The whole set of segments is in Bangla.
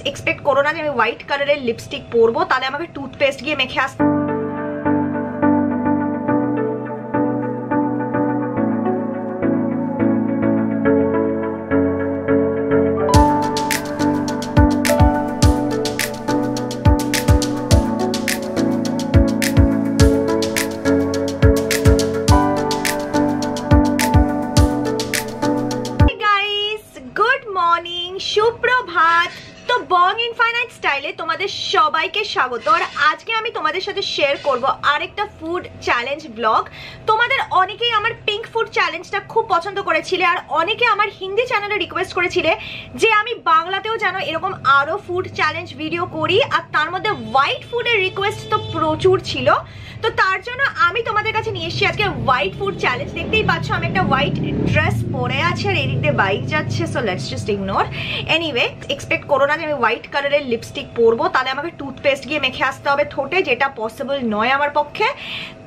এক্সপেক্ট করো না যে আমি হোয়াইট কালারের লিপস্টিক পরবো, তাহলে আমাকে টুথপেস্ট গিয়ে মেখে আসতে সুপ্রভাত। তো বং ইনফাইনাইট স্টাইলে তোমাদের সবাইকে স্বাগত। আর আজকে আমি তোমাদের সাথে শেয়ার করব আরেকটা ফুড চ্যালেঞ্জ ব্লগ। তোমাদের অনেকেই আমার পিঙ্ক ফুড চ্যালেঞ্জটা খুব পছন্দ করেছিলে, আর অনেকে আমার হিন্দি চ্যানেলে রিকোয়েস্ট করেছিলে যে আমি বাংলাতেও যেন এরকম আরও ফুড চ্যালেঞ্জ ভিডিও করি, আর তার মধ্যে হোয়াইট ফুডের রিকোয়েস্ট তো প্রচুর ছিল। তো তার জন্য আমি তোমাদের কাছে নিয়ে এসেছি আজকে হোয়াইট ফুড চ্যালেঞ্জ। দেখতেই পাচ্ছ আমি একটা হোয়াইট ড্রেস পরে আছি আর এদিক দিয়ে বাইক যাচ্ছে, so let's just ignore. Anyway, expect করো না যে আমি হোয়াইট কালারের লিপস্টিক পরবো, তাহলে আমাকে টুথপেস্ট গিয়ে মেখে আসতে হবে ঠোঁটে, যেটা পসিবল নয় আমার পক্ষে।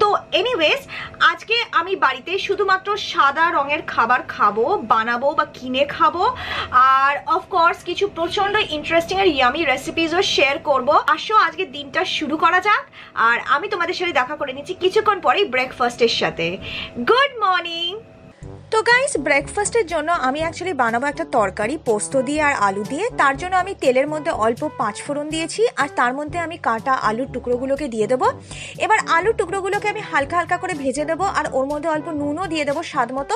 তো এনিওয়েজ, আজকে আমি বাড়িতে শুধুমাত্র সাদা রঙের খাবার খাবো, বানাবো বা কিনে খাবো, আর অফকোর্স কিছু প্রচন্ড ইন্টারেস্টিং আর ইয়ামি রেসিপিসও শেয়ার করবো। আসো আজকে দিনটা শুরু করা যাক। আর আমি তোমাদের সাথে দেখা করে নিচ্ছি কিছুক্ষণ পরেই ব্রেকফাস্টের সাথে। Good morning. তো গাইস, ব্রেকফাস্টের জন্য আমি অ্যাকচুয়ালি বানাবো একটা তরকারি পোস্ত দিয়ে আর আলু দিয়ে। তার জন্য আমি তেলের মধ্যে অল্প 5 ফোড়ন দিয়েছি, আর তার মধ্যে আমি কাটা আলুর টুকরোগুলোকে দিয়ে দেবো। এবার আলুর টুকরোগুলোকে আমি হালকা হালকা করে ভেজে দেবো, আর ওর মধ্যে অল্প নুনও দিয়ে দেবো স্বাদ মতো।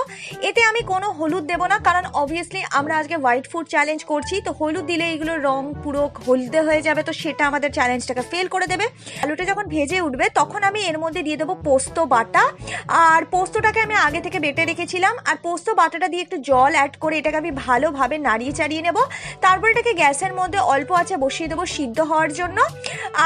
এতে আমি কোনো হলুদ দেবো না, কারণ অবভিয়াসলি আমরা আজকে হোয়াইট ফুড চ্যালেঞ্জ করছি, তো হলুদ দিলে এইগুলোর রং পুরো হলদে হয়ে যাবে, তো সেটা আমাদের চ্যালেঞ্জটাকে ফেল করে দেবে। আলুটা যখন ভেজে উঠবে তখন আমি এর মধ্যে দিয়ে দেবো পোস্ত বাটা, আর পোস্তটাকে আমি আগে থেকে বেটে রেখেছিলাম। আর পোস্ত বাটাটা দিয়ে একটু জল অ্যাড করে এটাকে আমি ভালোভাবে নাড়িয়ে চাড়িয়ে নেব। তারপর এটাকে গ্যাসের মধ্যে অল্প আছে বসিয়ে দেবো সিদ্ধ হওয়ার জন্য।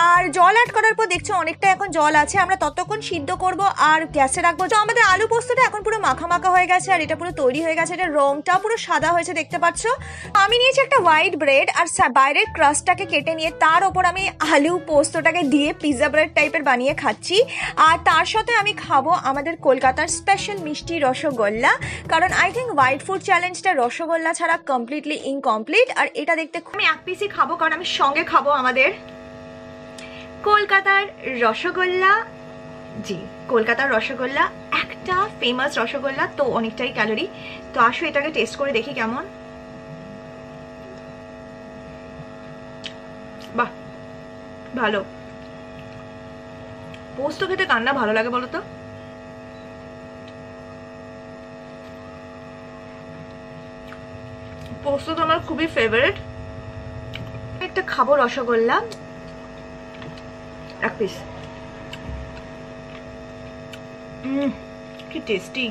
আর জল অ্যাড করার পর দেখছো অনেকটা এখন জল আছে, আমরা ততক্ষণ সিদ্ধ করব আর গ্যাসে রাখবো। তো আমাদের আলু পোস্তটা এখন পুরো মাখা মাখা হয়ে গেছে, আর এটা পুরো তৈরি হয়ে গেছে। এটা রংটা পুরো সাদা হয়েছে, দেখতে পাচ্ছ। আমি নিয়েছি একটা হোয়াইট ব্রেড, আর বাইরের ক্রাস্টটাকে কেটে নিয়ে তার ওপর আমি আলু পোস্তটাকে দিয়ে পিৎজা ব্রেড টাইপের বানিয়ে খাচ্ছি। আর তার সাথে আমি খাবো আমাদের কলকাতার স্পেশাল মিষ্টি রসগোল্লা, কারণ আই থিঙ্ক হোয়াইট ফুড চ্যালেঞ্জটা রসগোল্লা ছাড়া কমপ্লিটলি ইনকমপ্লিট। আর এটা দেখতে আমি এক পিসই খাবো, কারণ আমি সঙ্গে খাবো আমাদের কলকাতার রসগোল্লা। জি, কলকাতার রসগোল্লা একটা ফেমাস রসগোল্লা, তো অনেকটাই ক্যালোরি। তো আসো এটাকে টেস্ট করে দেখি কেমন। বাহ, ভালো। পোস্ত খেতে কার না ভালো লাগে বলো তো? পোস্ত তো আমার খুবই ফেভারিট। একটা খাবো রসগোল্লা, এক পিস। কি টেস্টি।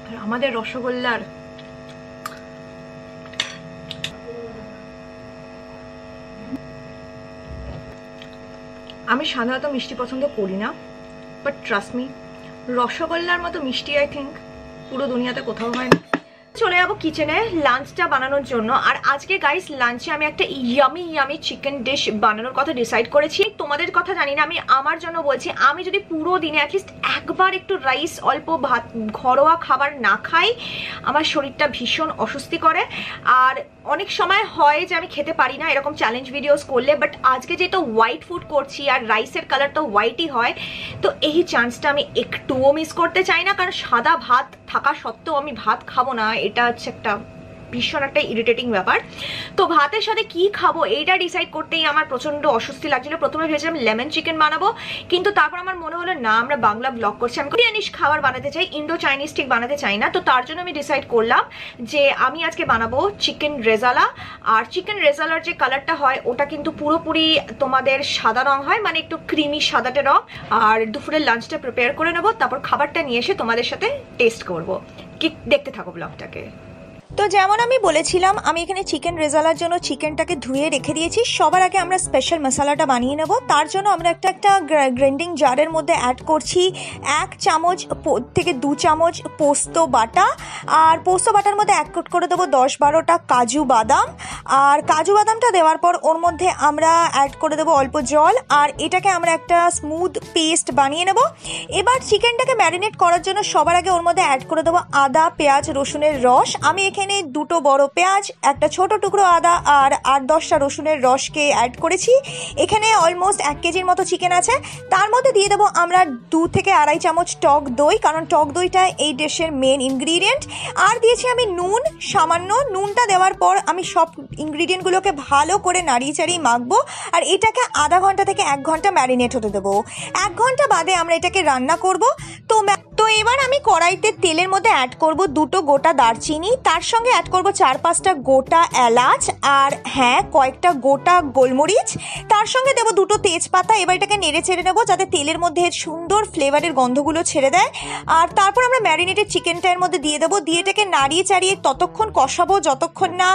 আর আমাদের রসগোল্লার আমি সাধারণত মিষ্টি পছন্দ করি না, বাট ট্রাস্ট মি, রসগোল্লার মতো মিষ্টি আই থিঙ্ক পুরো দুনিয়াতে কোথাও হয় না। চলে যাবো কিচেনে লাঞ্চটা বানানোর জন্য। আর আজকে গাইস লাঞ্চে আমি একটা ইয়ামি ইয়ামি চিকেন ডিশ বানানোর কথা ডিসাইড করেছি। তোমাদের কথা জানি না, আমি আমার জন্য বলছি, আমি যদি পুরো দিনে অ্যাটলিস্ট একবার একটু রাইস অল্প ভাত ঘরোয়া খাবার না খাই, আমার শরীরটা ভীষণ অস্বস্তি করে। আর অনেক সময় হয় যে আমি খেতে পারি না এরকম চ্যালেঞ্জ ভিডিওস করলে, বাট আজকে যেহেতু হোয়াইট ফুড করছি আর রাইসের কালার তো হোয়াইটই হয়, তো এই চান্সটা আমি একটুও মিস করতে চাই না। কারণ সাদা ভাত থাকা সত্ত্বেও আমি ভাত খাবো না, এটা হচ্ছে একটা ভীষণ একটা ইরিটেটিং ব্যাপার। তো ভাতের সাথে কি খাবো এইটা ডিসাইড করতেই আমার প্রচন্ড অস্বস্তি লাগছিল। প্রথমে ভেবেছিলাম লেমন চিকেন বানাবো, কিন্তু তারপর আমার মনে হলো না, আমরা বাংলা ব্লগ করছি, আমি কোরিয়ানিশ খাবার বানাতে চাই, ইন্ডো চাইনিজ ঠিক বানাতে চাই না। তো তার জন্য আমি ডিসাইড করলাম যে আমি আজকে বানাবো চিকেন রেজালা। আর চিকেন রেজালার যে কালারটা হয় ওটা কিন্তু পুরোপুরি তোমাদের সাদা রং হয়, মানে একটু ক্রিমি সাদাটে রং। আর দুপুরের লাঞ্চটা প্রিপেয়ার করে নেবো, তারপর খাবারটা নিয়ে এসে তোমাদের সাথে টেস্ট করবো। কি দেখতে থাকো ব্লগটাকে। তো যেমন আমি বলেছিলাম, আমি এখানে চিকেন রেজালার জন্য চিকেনটাকে ধুয়ে রেখে দিয়েছি। সবার আগে আমরা স্পেশাল মশলাটা বানিয়ে নেব। তার জন্য আমরা একটা গ্রাইন্ডিং জারের মধ্যে অ্যাড করছি 1 চামচ থেকে 2 চামচ পোস্ত বাটা। আর পোস্ত বাটার মধ্যে অ্যাড করে দেবো 10-12টা কাজু বাদাম। আর কাজু বাদামটা দেওয়ার পর ওর মধ্যে আমরা অ্যাড করে দেবো অল্প জল, আর এটাকে আমরা একটা স্মুথ পেস্ট বানিয়ে নেব। এবার চিকেনটাকে ম্যারিনেট করার জন্য সবার আগে ওর মধ্যে অ্যাড করে দেবো আদা, পেঁয়াজ, রসুনের রস। আমি এখানে 2টো বড় পেঁয়াজ, একটা ছোট টুকরো আদা আর 8-10টা রসুনের রসকে অ্যাড করেছি। এখানে অলমোস্ট 1 কেজির মতো চিকেন আছে। তার মধ্যে দিয়ে দেবো আমরা 2 থেকে 2.5 চামচ টক দই, কারণ টক দইটা এই ডিশের মেন ইনগ্রিডিয়েন্ট। আর দিয়েছি আমি নুন সামান্য। নুনটা দেওয়ার পর আমি সব ইনগ্রিডিয়েন্টগুলোকে ভালো করে নাড়িয়ে চাড়িয়ে মাখবো, আর এটাকে আধা ঘন্টা থেকে 1 ঘন্টা ম্যারিনেট হতে দেবো। 1 ঘন্টা বাদে আমরা এটাকে রান্না করব। তো এবার আমি কড়াইতে তেলের মধ্যে অ্যাড করব 2টো গোটা দারচিনি, তার সঙ্গে অ্যাড করব 4-5টা গোটা এলাচ, আর হ্যাঁ কয়েকটা গোটা গোলমরিচ, তার সঙ্গে দেবো 2টো তেজপাতা। এবার এটাকে নেড়ে ছেড়ে নেবো যাতে তেলের মধ্যে সুন্দর ফ্লেভারের গন্ধগুলো ছেড়ে দেয়। আর তারপর আমরা ম্যারিনেটেড চিকেনটা এর মধ্যে দিয়ে দেবো, দিয়ে এটাকে নাড়িয়ে চাড়িয়ে ততক্ষণ কষাবো যতক্ষণ না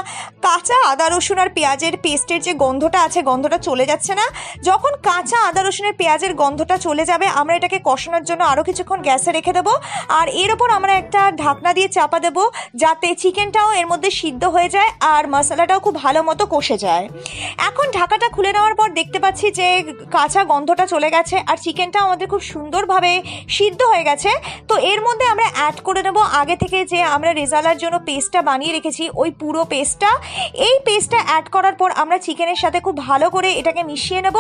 কাঁচা আদা রসুন আর পেঁয়াজের পেস্টের যে গন্ধটা আছে গন্ধটা চলে যাচ্ছে না। যখন কাঁচা আদা রসুনের পেঁয়াজের গন্ধটা চলে যাবে আমরা এটাকে কষানোর জন্য আরও কিছুক্ষণ গ্যাসে রেখে দেবো, আর এর ওপর আমরা একটা ঢাকনা দিয়ে চাপা দেবো যাতে চিকেনটাও এর মধ্যে সিদ্ধ হয়ে যায় আর মশলাটাও খুব ভালো মতো কষে যায়। এখন ঢাকাটা খুলে নেওয়ার পর দেখতে পাচ্ছি যে কাঁচা গন্ধটা চলে গেছে আর চিকেনটাও আমাদের খুব সুন্দরভাবে সিদ্ধ হয়ে গেছে। তো এর মধ্যে আমরা অ্যাড করে নেবো আগে থেকে যে আমরা রেজালার জন্য পেস্টটা বানিয়ে রেখেছি ওই পুরো পেস্টটা। এই পেস্টটা অ্যাড করার পর আমরা চিকেনের সাথে খুব ভালো করে এটাকে মিশিয়ে নেব,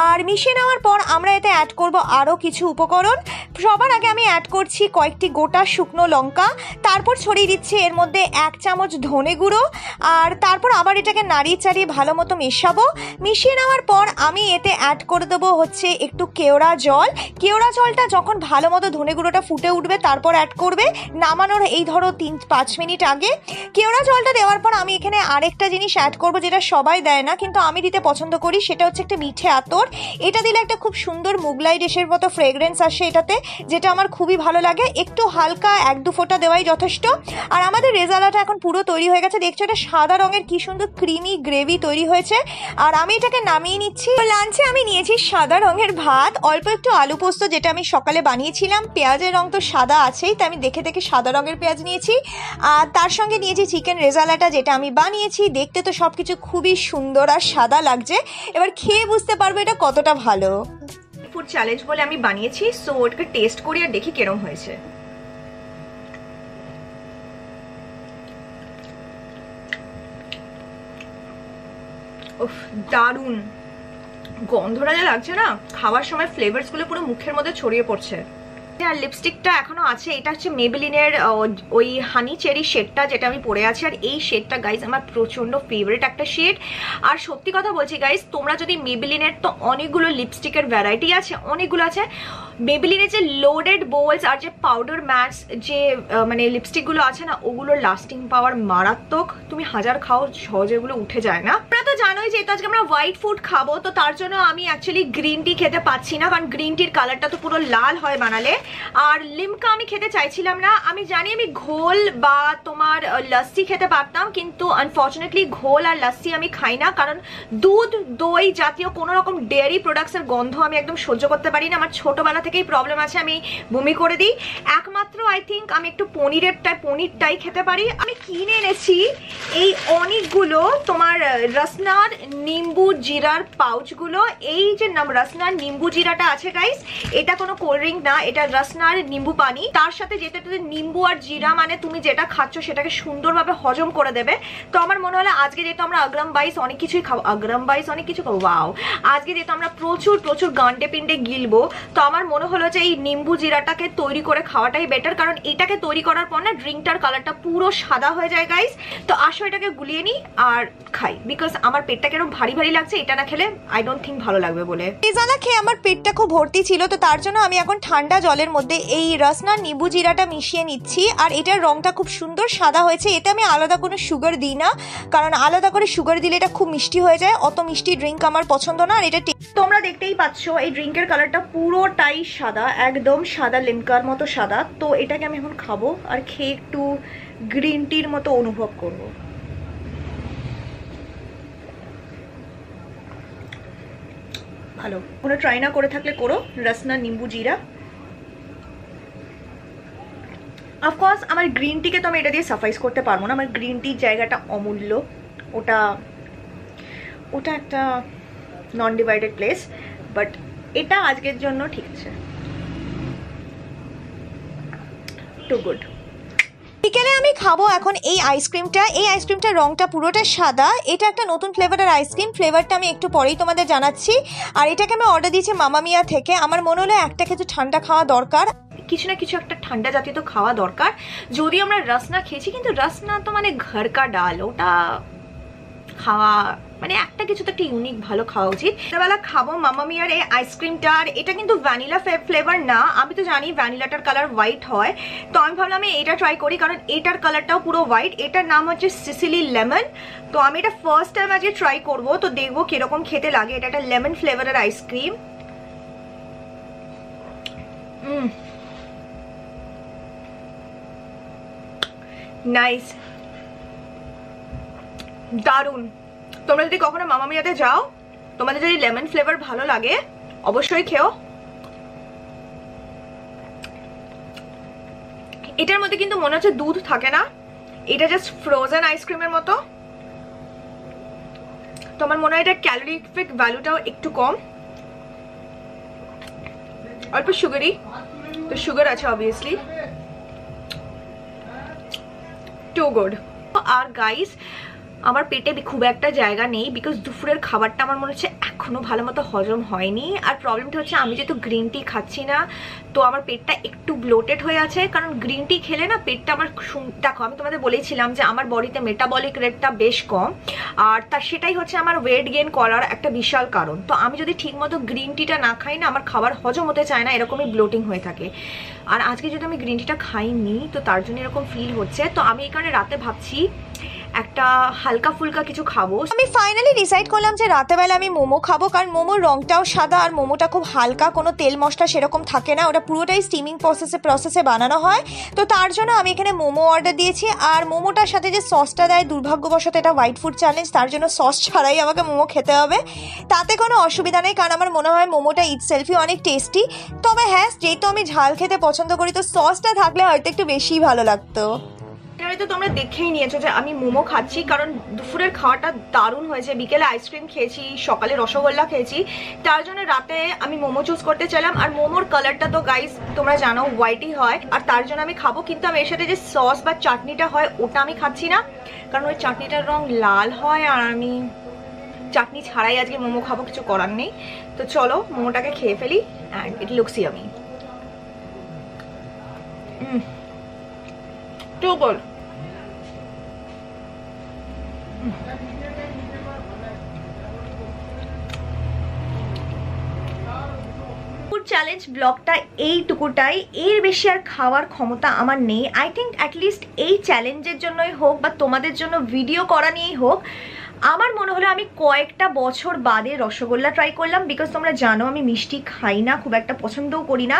আর মিশিয়ে নেওয়ার পর আমরা এতে অ্যাড করব আরও কিছু উপকরণ। সবার আগে আমি অ্যাড করছি কয়েকটি গোটা শুকনো লঙ্কা, তারপর ছড়িয়ে দিচ্ছি এর মধ্যে 1 চামচ ধনে গুঁড়ো, আর তারপর আবার এটাকে নাড়িয়ে চাড়িয়ে ভালো মতো মেশাবো। মিশিয়ে নেওয়ার পর আমি এতে অ্যাড করে দেবো হচ্ছে একটু কেওড়া জল। কেওড়া জলটা যখন ভালো মতো ধনে গুঁড়োটা ফুটে উঠবে তারপর অ্যাড করবে, নামানোর এই ধরো 3-5 মিনিট আগে। কেওড়া জলটা দেওয়ার পর আমি এখানে আরেকটা জিনিস অ্যাড করব যেটা সবাই দেয় না কিন্তু আমি দিতে পছন্দ করি, সেটা হচ্ছে একটা মিঠে আতর। এটা দিলে একটা খুব সুন্দর মুগলাই ডিশের মতো ফ্রেগরেন্স আসে এটাতে, যেটা আমার খুবই ভালো লাগে। একটু হালকা 1-2 ফোঁটা দেওয়াই যথেষ্ট। আর আমাদের রেজালাটা এখন পুরো তৈরি হয়ে গেছে, দেখছো এটা সাদা রঙের কি সুন্দর ক্রিমি গ্রেভি তৈরি হয়েছে। আর আমি এটাকে নামিয়ে নিচ্ছি। লাঞ্চে আমি নিয়েছি সাদা রঙের ভাত, অল্প একটু আলু পোস্ত যেটা আমি সকালে বানিয়েছিলাম। পেঁয়াজের রং তো সাদা আছেই, তাই আমি দেখে দেখে সাদা রঙের পেঁয়াজ নিয়েছি। আর তার সঙ্গে নিয়েছি চিকেন রেজালাটা যেটা আমি বানিয়েছি। দেখতে তো সবকিছু খুবই সুন্দর আর সাদা লাগছে, এবার খেয়ে বুঝতে পারবো এটা কতটা ভালো। ফুড চ্যালেঞ্জ বলে আমি বানিয়েছি, সো ওটাকে টেস্ট করি আর দেখি কেরম হয়েছে। উফ, দারুণ গন্ধটা যা লাগছে না, খাওয়ার সময় ফ্লেভারস গুলো পুরো মুখের মধ্যে ছড়িয়ে পড়ছে। আর লিপস্টিকটা এখনো আছে, এটা হচ্ছে মেবেলিনের ওই হানি চেরি শেডটা যেটা আমি পরে আছি। আর এই শেডটা গাইজ আমার প্রচন্ড ফেভারিট একটা শেড। আর সত্যি কথা বলছি গাইজ, তোমরা যদি মেবেলিনের তো অনেকগুলো লিপস্টিকের ভ্যারাইটি আছে, অনেকগুলো আছে। মেবেলিনের যে লোডেড বোলস আর যে পাউডার ম্যাটস যে মানে লিপস্টিকগুলো আছে না, ওগুলোর লাস্টিং পাওয়ার মারাত্মক। তুমি 1000 খাও সহজে ওগুলো উঠে যায় না। তোমরা তো জানোই যে এটা আজকে আমরা হোয়াইট ফুড খাবো, তো তার জন্য আমি অ্যাকচুয়ালি গ্রিন টি খেতে পাচ্ছি না, কারণ গ্রিন টির কালারটা তো পুরো লাল হয় বানালে। আর লিমকা আমি খেতে চাইছিলাম না। আমি জানি আমি ঘোল বা তোমার লস্যি খেতে পারতাম, কিন্তু আনফর্চুনেটলি ঘোল আর লস্যি আমি খাই না, কারণ দুধ দই জাতীয় কোনো রকম ডেয়ারি প্রোডাক্টসের গন্ধ আমি একদম সহ্য করতে পারি না। আমার ছোটবেলা থেকেই প্রবলেম আছে, আমি বমি করে দিই। একমাত্র আই থিঙ্ক আমি একটু পনিরটাই খেতে পারি। আমি কিনে এনেছি এই অনেকগুলো তোমার রসনার নিম্বু জিরার পাউচগুলো। এই যে রসনার নিম্বু জিরাটা আছে গাইস, এটা কোনো কোল্ড ড্রিঙ্ক না, এটা রসনার নিম্বু পানি। তার সাথে যেতে নিম্বু আর জিরা মানে তুমি যেটা খাচ্ছ সেটাকে সুন্দরভাবে হজম করে দেবে। তো আমার মনে হলো আজকে যেহেতু আমরা আগ্রাম বাইস অনেক কিছুই খাবো, ওয়াও, আজকে যেহেতু আমরা প্রচুর গান্ডে পিন্ডে গিলবো, তো আমার মনে হলো যে এই নিম্বু জিরাটাকে তৈরি করে খাওয়াটাই বেটার, কারণ এটাকে তৈরি করার পর না ড্রিঙ্কটার কালারটা পুরো সাদা হয়ে যায় গাইস। তো আসো এটাকে গুলিয়ে নিই আর খাই, বিকজ আমার পেটটা কেন ভারী ভারী লাগছে, এটা না খেলে আই ডোন্ট থিঙ্ক ভালো লাগবে বলে। রেজালা খেয়ে আমার পেটটা খুব ভর্তি ছিল, তো তার জন্য আমি এখন ঠান্ডা জলের মধ্যে এই রসনার নিম্বু জিরাটা মিশিয়ে নিচ্ছি। আর এটার রংটা খুব সুন্দর সাদা হয়েছে। এতে আমি আলাদা কোনো সুগার দিই না, কারণ আলাদা করে সুগার দিলে এটা খুব মিষ্টি হয়ে যায়। অত মিষ্টি ড্রিঙ্ক আমার পছন্দ না। আর এটা তোমরা দেখতেই পাচ্ছ এই ড্রিঙ্কের কালারটা পুরোটাই সাদা, একদম সাদা, লিমকার মতো সাদা। তো এটাকে আমি এখন খাবো আর খেয়ে একটু গ্রিন টির মতো অনুভব করবো। ভালো, কোনো ট্রাই না করে থাকলে করো, রসনা নিম্বু জিরা। অফকোর্স আমার গ্রিন টিকে তো আমি এটা দিয়ে সাফাইস করতে পারবো না, আমার গ্রিন টির জায়গাটা অমূল্য, ওটা ওটা একটা নন ডিভাইডেড প্লেস, বাট এটা আজকের জন্য ঠিক আছে, টু গুড। বিকেলে আমি খাবো এখন এই আইসক্রিমটার রংটা পুরোটা সাদা। এটা একটা নতুন ফ্লেভারের আইসক্রিম, ফ্লেভারটা আমি একটু পরেই তোমাদের জানাচ্ছি। আর এটাকে আমি অর্ডার দিয়েছি মামা মিয়া থেকে। আমার মনে হলো একটা কিছু ঠান্ডা খাওয়া দরকার, কিছু না কিছু একটা ঠান্ডা জাতীয় তো খাওয়া দরকার। যদি আমরা রসনা খেয়েছি, কিন্তু রসনা তো মানে ঘর কা ডাল, ওটা খাওয়া মানে একটা কিছু তো একটা ইউনিক ভালো খাওয়া উচিত। বেলা খাবো মামা মিয়ার এই আইসক্রিমটা। আর এটা কিন্তু ভ্যানিলা ফ্লেভার না, আমি তো জানি ভ্যানিলাটার কালার হোয়াইট হয়, তো আমি ভাবলাম আমি এটা ট্রাই করি, কারণ এটার কালারটাও পুরো হোয়াইট। এটার নাম হচ্ছে সিসিলি লেমন। তো আমি এটা ফার্স্ট টাইম আজকে ট্রাই করবো, তো দেখবো কিরকম খেতে লাগে। এটা একটা লেমন ফ্লেভারের আইসক্রিম। নাইস, দারুন। তোমরা যদি কখনো মামা মিয়াতে যাও, তোমাদের যদি লেমন ফ্লেভার ভালো লাগে অবশ্যই খেও। এটার মধ্যে কিন্তু মনে হচ্ছে দুধ থাকে না, এটা জাস্ট ফ্রোজেন আইসক্রিমের মতো। তো আমার মনে হয় এটা ক্যালোরিফিক ভ্যালুটাও একটু কম, অল্প সুগারি, তো সুগার আছে অবভিয়াসলি। Too good. আর গাইস, আমার পেটে খুব একটা জায়গা নেই, বিকজ দুপুরের খাবারটা আমার মনে হচ্ছে এখনো ভালো মতো হজম হয়নি। আর প্রবলেমটা হচ্ছে আমি যেহেতু গ্রিন টি খাচ্ছি না, তো আমার পেটটা একটু ব্লোটেড হয়ে আছে। কারণ গ্রিন টি খেলে না পেটটা আমার, দেখো আমি তোমাদের বলেছিলাম যে আমার বডিতে মেটাবলিক রেটটা বেশ কম, আর সেটাই হচ্ছে আমার ওয়েট গেইন করার একটা বিশাল কারণ। তো আমি যদি ঠিক মতো গ্রিন টিটা না খাই না, আমার খাবার হজম হতে চায় না, এরকমই ব্লোটিং হয়ে থাকে। আর আজকে যদি আমি গ্রিন টিটা খাইনি, তো তার জন্য এরকম ফিল হচ্ছে। তো আমি এই কারণে রাতে ভাবছি একটা হালকা ফুলকা কিছু খাবো। আমি ফাইনালি ডিসাইড করলাম যে রাতেবেলা আমি মোমো খাবো, কারণ মোমোর রংটাও সাদা আর মোমোটা খুব হালকা, কোনো তেল মশলা সেরকম থাকে না, ওটা পুরোটাই স্টিমিং প্রসেসে বানানো হয়। তো তার জন্য আমি এখানে মোমো অর্ডার দিয়েছি। আর মোমোটার সাথে যে সসটা দেয়, দুর্ভাগ্যবশত এটা হোয়াইট ফুড চ্যালেঞ্জ, তার জন্য সস ছাড়াই আমাকে মোমো খেতে হবে। তাতে কোনো অসুবিধা নেই, কারণ আমার মনে হয় মোমোটা ইটসেলফই অনেক টেস্টি। তবে হ্যাঁ, যেহেতু আমি ঝাল খেতে পছন্দ করি, তো সসটা থাকলে হয়তো একটু বেশিই ভালো লাগতো। তো তোমরা দেখেই নিয়েছো যে আমি মোমো খাচ্ছি, কারণ দুপুরের খাওয়াটা দারুণ হয়েছে। বিকেলে আইসক্রিম খেয়েছি, সকালে রসগোল্লা খেয়েছি, তার জন্য রাতে আমি মোমো চুজ করতে চাইলাম। আর মোমোর কালারটা তো গাইস তোমরা জানো হোয়াইটই হয়, আর তার জন্য আমি খাবো। কিন্তু আমি এর সাথে যে সস বা চাটনিটা হয় ওটা আমি খাচ্ছি না, কারণ ওই চাটনিটার রং লাল হয়, আর আমি চাটনি ছাড়াই আজকে মোমো খাবো, কিছু করার নেই। তো চলো মোমোটাকে খেয়ে ফেলি, and it looks yummy. Too good. Challenge ব্লগটা এইটুকুটাই, এর বেশি আর খাওয়ার ক্ষমতা আমার নেই। আই থিঙ্ক অ্যাটলিস্ট এই চ্যালেঞ্জের জন্যই হোক বা তোমাদের জন্য ভিডিও করা নিয়েই হোক, আমার মনে হলো আমি কয়েকটা বছর বাদে রসগোল্লা ট্রাই করলাম। বিকজ তোমরা জানো আমি মিষ্টি খাই না, খুব একটা পছন্দও করি না,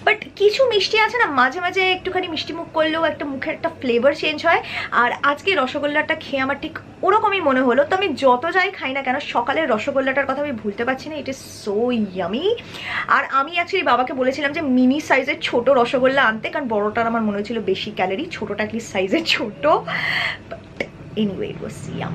বাট কিছু মিষ্টি আছে না, মাঝে মাঝে একটুখানি মিষ্টি মুখ করলেও একটা মুখের একটা ফ্লেভার চেঞ্জ হয়। আর আজকে রসগোল্লাটা খেয়ে আমার ঠিক ওরকমই মনে হলো। তো আমি যত যাই খাই না কেন, সকালের রসগোল্লাটার কথা আমি ভুলতে পারছি না, ইট ইজ সো ইয়ামি। আর আমি অ্যাকচুয়ালি বাবাকে বলেছিলাম যে মিনি সাইজের ছোট রসগোল্লা আনতে, কারণ বড়টার আমার মনে হচ্ছিল বেশি ক্যালোরি, ছোটটা অ্যাটলিস্ট সাইজের ছোট। Anyway it was yum.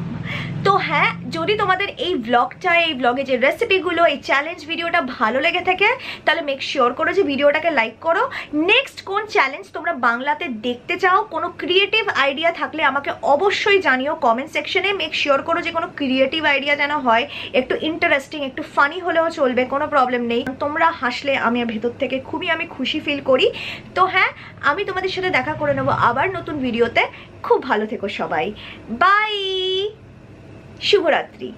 তো হ্যাঁ, যদি তোমাদের এই ব্লগটা, এই ব্লগে যে রেসিপিগুলো, এই চ্যালেঞ্জ ভিডিওটা ভালো লেগে থাকে, তাহলে মেক শিওর করো যে ভিডিওটাকে লাইক করো। নেক্সট কোন চ্যালেঞ্জ তোমরা বাংলাতে দেখতে চাও, কোনো ক্রিয়েটিভ আইডিয়া থাকলে আমাকে অবশ্যই জানিও কমেন্ট সেকশনে। মেক শিওর করো যে কোনো ক্রিয়েটিভ আইডিয়া যেন হয়, একটু ইন্টারেস্টিং, একটু ফানি হলেও চলবে, কোনো প্রবলেম নেই। তোমরা হাসলে আমি ভেতর থেকে খুবই খুশি ফিল করি। তো হ্যাঁ, আমি তোমাদের সাথে দেখা করে নেবো আবার নতুন ভিডিওতে। খুব ভালো থেকো সবাই, বাই, শুভরাত্রি।